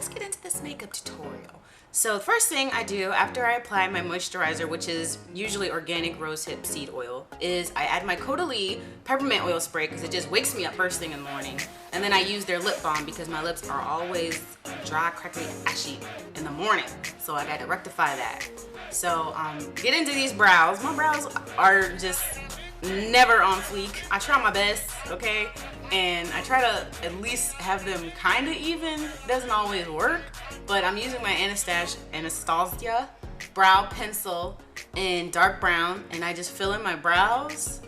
let's get into this makeup tutorial. So the first thing I do after I apply my moisturizer, which is usually organic rosehip seed oil, is I add my Caudalie peppermint oil spray because it just wakes me up first thing in the morning. And then I use their lip balm because my lips are always dry, crackly, ashy in the morning. So I got to rectify that. So get into these brows. My brows are just never on fleek. I try my best, okay? And I try to at least have them kind of even. Doesn't always work, but I'm using my Anastasia brow pencil in dark brown, and I just fill in my brows,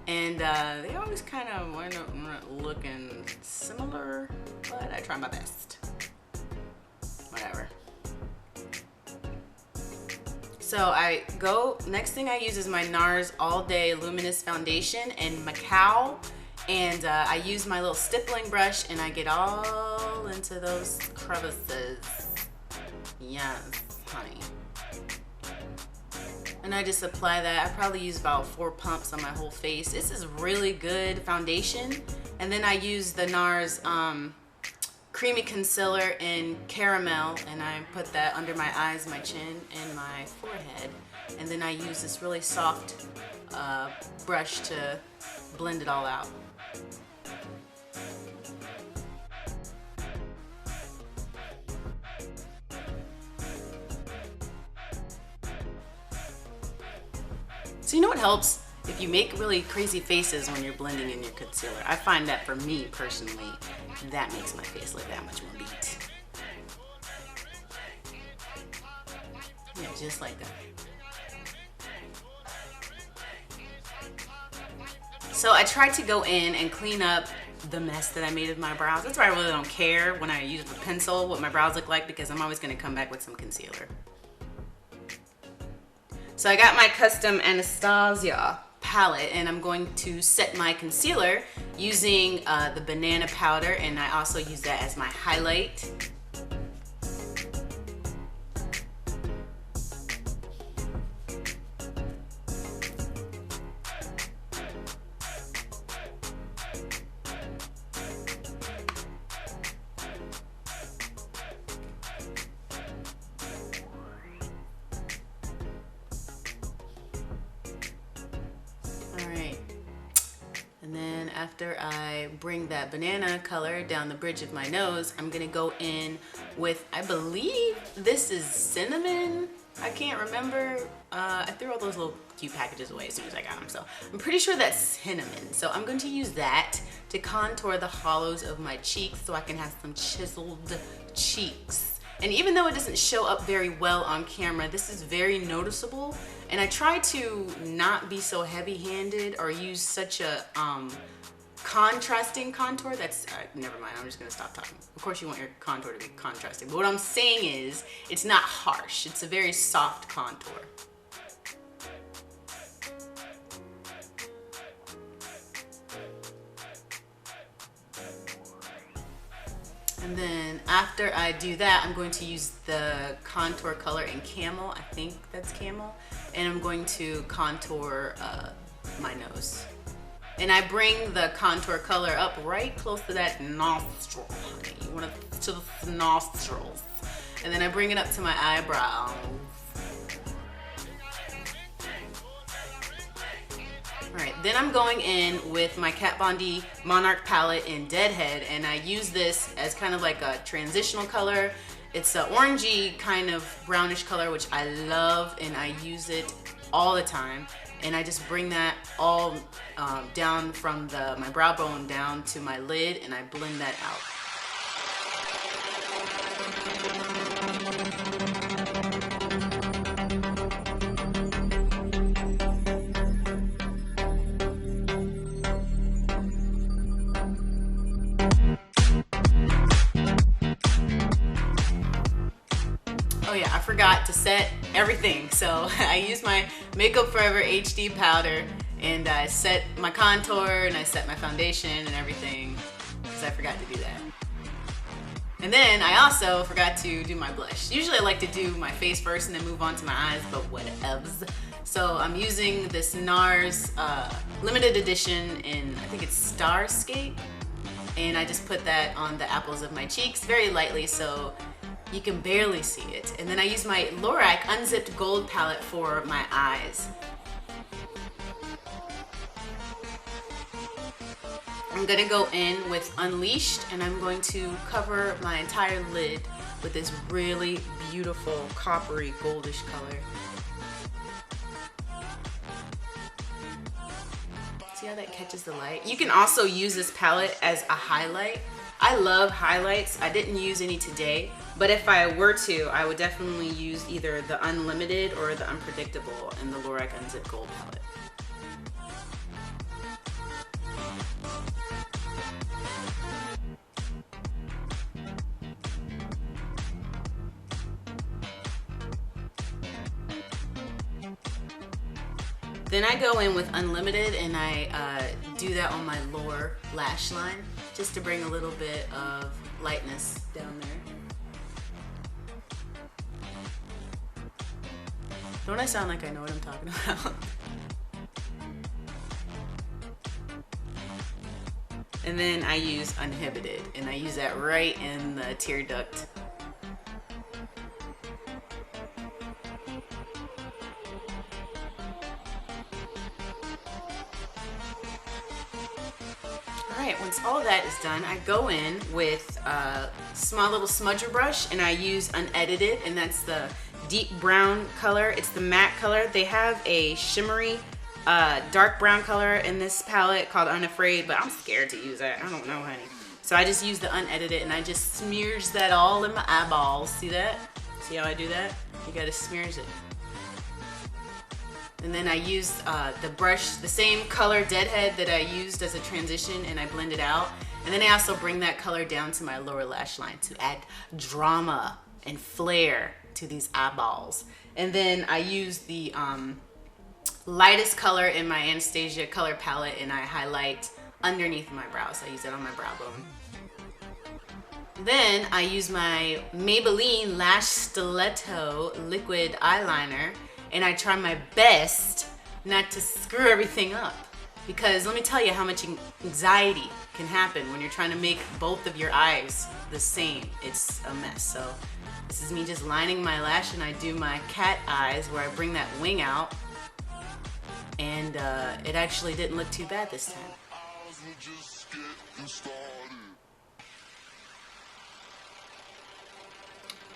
and they always kind of wind up looking similar, but I try my best. Whatever. So I go, next thing I use is my NARS All Day Luminous Foundation in Macao. And I use my little stippling brush and I get all into those crevices. Yes, honey. And I just apply that. I probably use about 4 pumps on my whole face. This is really good foundation. And then I use the NARS Creamy Concealer in Caramel, and I put that under my eyes, my chin, and my forehead. And then I use this really soft brush to blend it all out. So you know what helps? If you make really crazy faces when you're blending in your concealer. I find that for me personally, that makes my face look that much more beat. Yeah, just like that. So I tried to go in and clean up the mess that I made of my brows. That's why I really don't care when I use the pencil what my brows look like, because I'm always going to come back with some concealer. So I got my custom Anastasia palette, and I'm going to set my concealer using the banana powder, and I also use that as my highlight. And then after I bring that banana color down the bridge of my nose, I'm gonna go in with, I believe this is cinnamon. I can't remember. I threw all those little cute packages away as soon as I got them. So I'm pretty sure that's cinnamon. So I'm going to use that to contour the hollows of my cheeks so I can have some chiseled cheeks. And even though it doesn't show up very well on camera, this is very noticeable. And I try to not be so heavy-handed or use such a contrasting contour. That's, never mind, I'm just gonna stop talking. Of course you want your contour to be contrasting, but what I'm saying is, it's not harsh. It's a very soft contour. And then after I do that, I'm going to use the contour color in Camel. I think that's Camel. And I'm going to contour my nose. And I bring the contour color up right close to that nostril, honey. You want to the nostrils. And then I bring it up to my eyebrows. Alright, then I'm going in with my Kat Von D Monarch palette in Deadhead, and I use this as kind of like a transitional color. It's an orangey kind of brownish color, which I love, and I use it all the time. And I just bring that all down from my brow bone down to my lid, and I blend that out. Oh yeah, I forgot to set everything. So I use my Makeup Forever HD powder, and I set my contour and I set my foundation and everything, because I forgot to do that. And then I also forgot to do my blush. Usually I like to do my face first and then move on to my eyes, but whatevs. So I'm using this NARS limited edition in, I think it's Starscape, and I just put that on the apples of my cheeks very lightly, so You can barely see it. And then I use my LORAC Unzipped Gold Palette for my eyes. I'm gonna go in with Unleashed, and I'm going to cover my entire lid with this really beautiful coppery goldish color. See how that catches the light? You can also use this palette as a highlight. I love highlights. I didn't use any today, but if I were to, I would definitely use either the Unlimited or the Unpredictable in the LORAC Unzipped Gold Palette. Then I go in with Unlimited and I do that on my lower lash line just to bring a little bit of lightness down there. Don't I sound like I know what I'm talking about? And then I use Uninhibited, and I use that right in the tear duct. Alright, once all that is done, I go in with a small little smudger brush, and I use Unedited, and that's the deep brown color. It's the matte color. They have a shimmery dark brown color in this palette called Unafraid, but I'm scared to use that. I don't know, honey. So I just use the Unedited, and I just smears that all in my eyeballs. See that? See how I do that? You gotta smears it. And then I use the brush, the same color Deadhead that I used as a transition, and I blend it out. And then I also bring that color down to my lower lash line to add drama and flair to these eyeballs. And then I use the lightest color in my Anastasia color palette, and I highlight underneath my brows. I use it on my brow bone. Then I use my Maybelline Lash Stiletto liquid eyeliner, and I try my best not to screw everything up, because let me tell you how much anxiety can happen when you're trying to make both of your eyes the same. It's a mess. So this is me just lining my lash, and I do my cat eyes where I bring that wing out, and it actually didn't look too bad this time.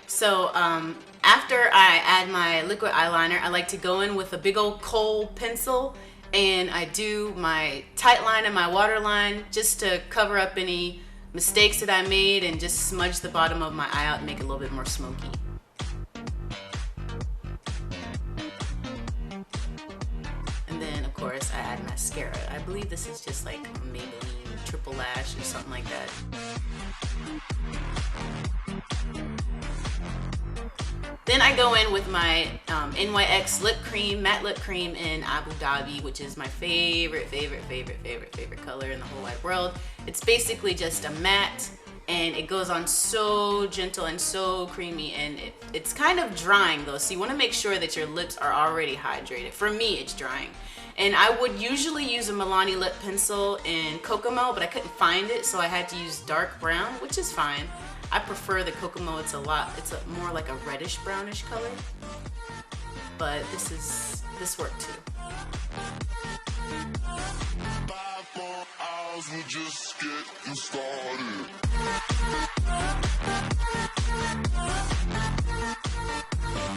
So after I add my liquid eyeliner, I like to go in with a big old kohl pencil, and I do my tight line and my waterline just to cover up any mistakes that I made, and just smudge the bottom of my eye out and make it a little bit more smoky. And then of course I add mascara. I believe this is just like Maybelline Triple Lash or something like that. Then I go in with my NYX lip cream, matte lip cream in Abu Dhabi, which is my favorite color in the whole wide world. It's basically just a matte, and it goes on so gentle and so creamy, and it's kind of drying though, so you want to make sure that your lips are already hydrated. For me, it's drying. And I would usually use a Milani lip pencil in Kokomo, but I couldn't find it, so I had to use dark brown, which is fine. I prefer the Kokomo. It's more like a reddish brownish color, but this worked too.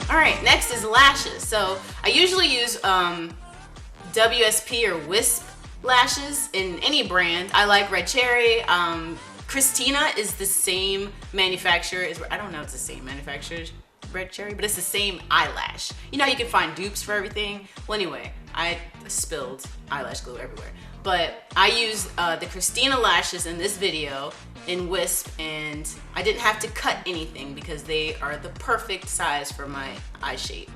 All right, next is lashes. So I usually use WSP or Wisp lashes in any brand. I like Red Cherry. Christina is the same manufacturer. I don't know if it's the same manufacturer as Red Cherry, but it's the same eyelash. You know, you can find dupes for everything. Well, anyway, I spilled eyelash glue everywhere. But I used the Christina lashes in this video in Wisp, and I didn't have to cut anything because they are the perfect size for my eye shape.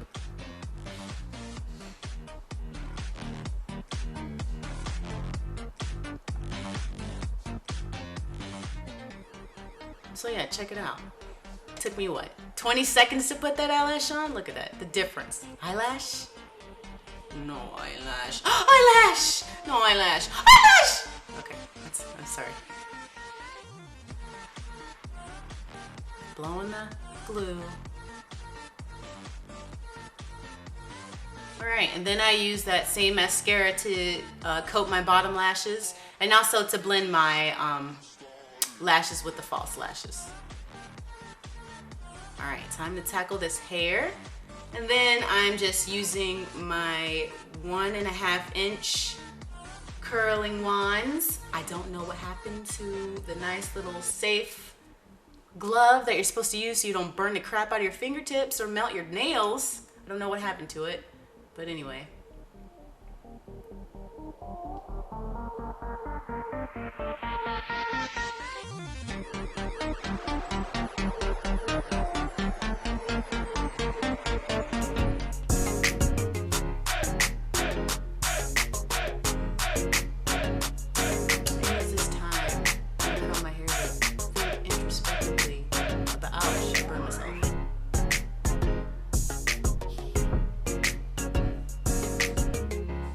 So yeah, check it out. It took me what, 20 seconds to put that eyelash on? Look at that, the difference. Eyelash? No eyelash. Eyelash! No eyelash. Eyelash! Okay, I'm sorry. Blowing the glue. Alright, and then I use that same mascara to coat my bottom lashes and also to blend my lashes with the false lashes. Alright, time to tackle this hair. And then I'm just using my 1.5 inch curling wands. I don't know what happened to the nice little safe glove that you're supposed to use so you don't burn the crap out of your fingertips or melt your nails. I don't know what happened to it. But anyway.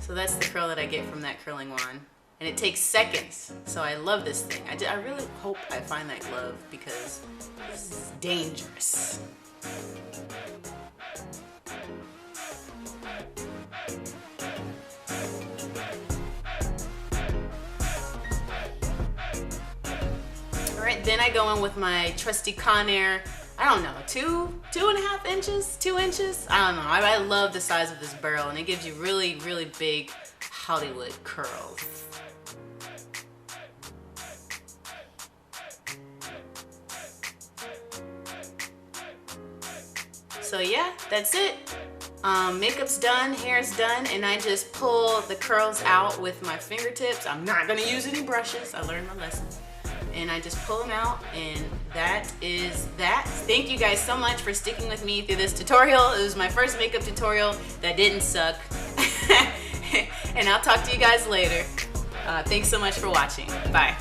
That's the curl that I get from that curling wand, and it takes seconds, so I love this thing. I really hope I find that glove because this is dangerous. Alright, then I go in with my trusty Conair, I don't know, 2.5 inches, 2 inches? I don't know. I love the size of this barrel, and it gives you really, really big Hollywood curls. So yeah, that's it. Makeup's done, hair's done, and I just pull the curls out with my fingertips. I'm not gonna use any brushes. I learned my lesson. And I just pull them out, and that is that. Thank you guys so much for sticking with me through this tutorial. It was my first makeup tutorial that didn't suck. And I'll talk to you guys later. Thanks so much for watching. Bye.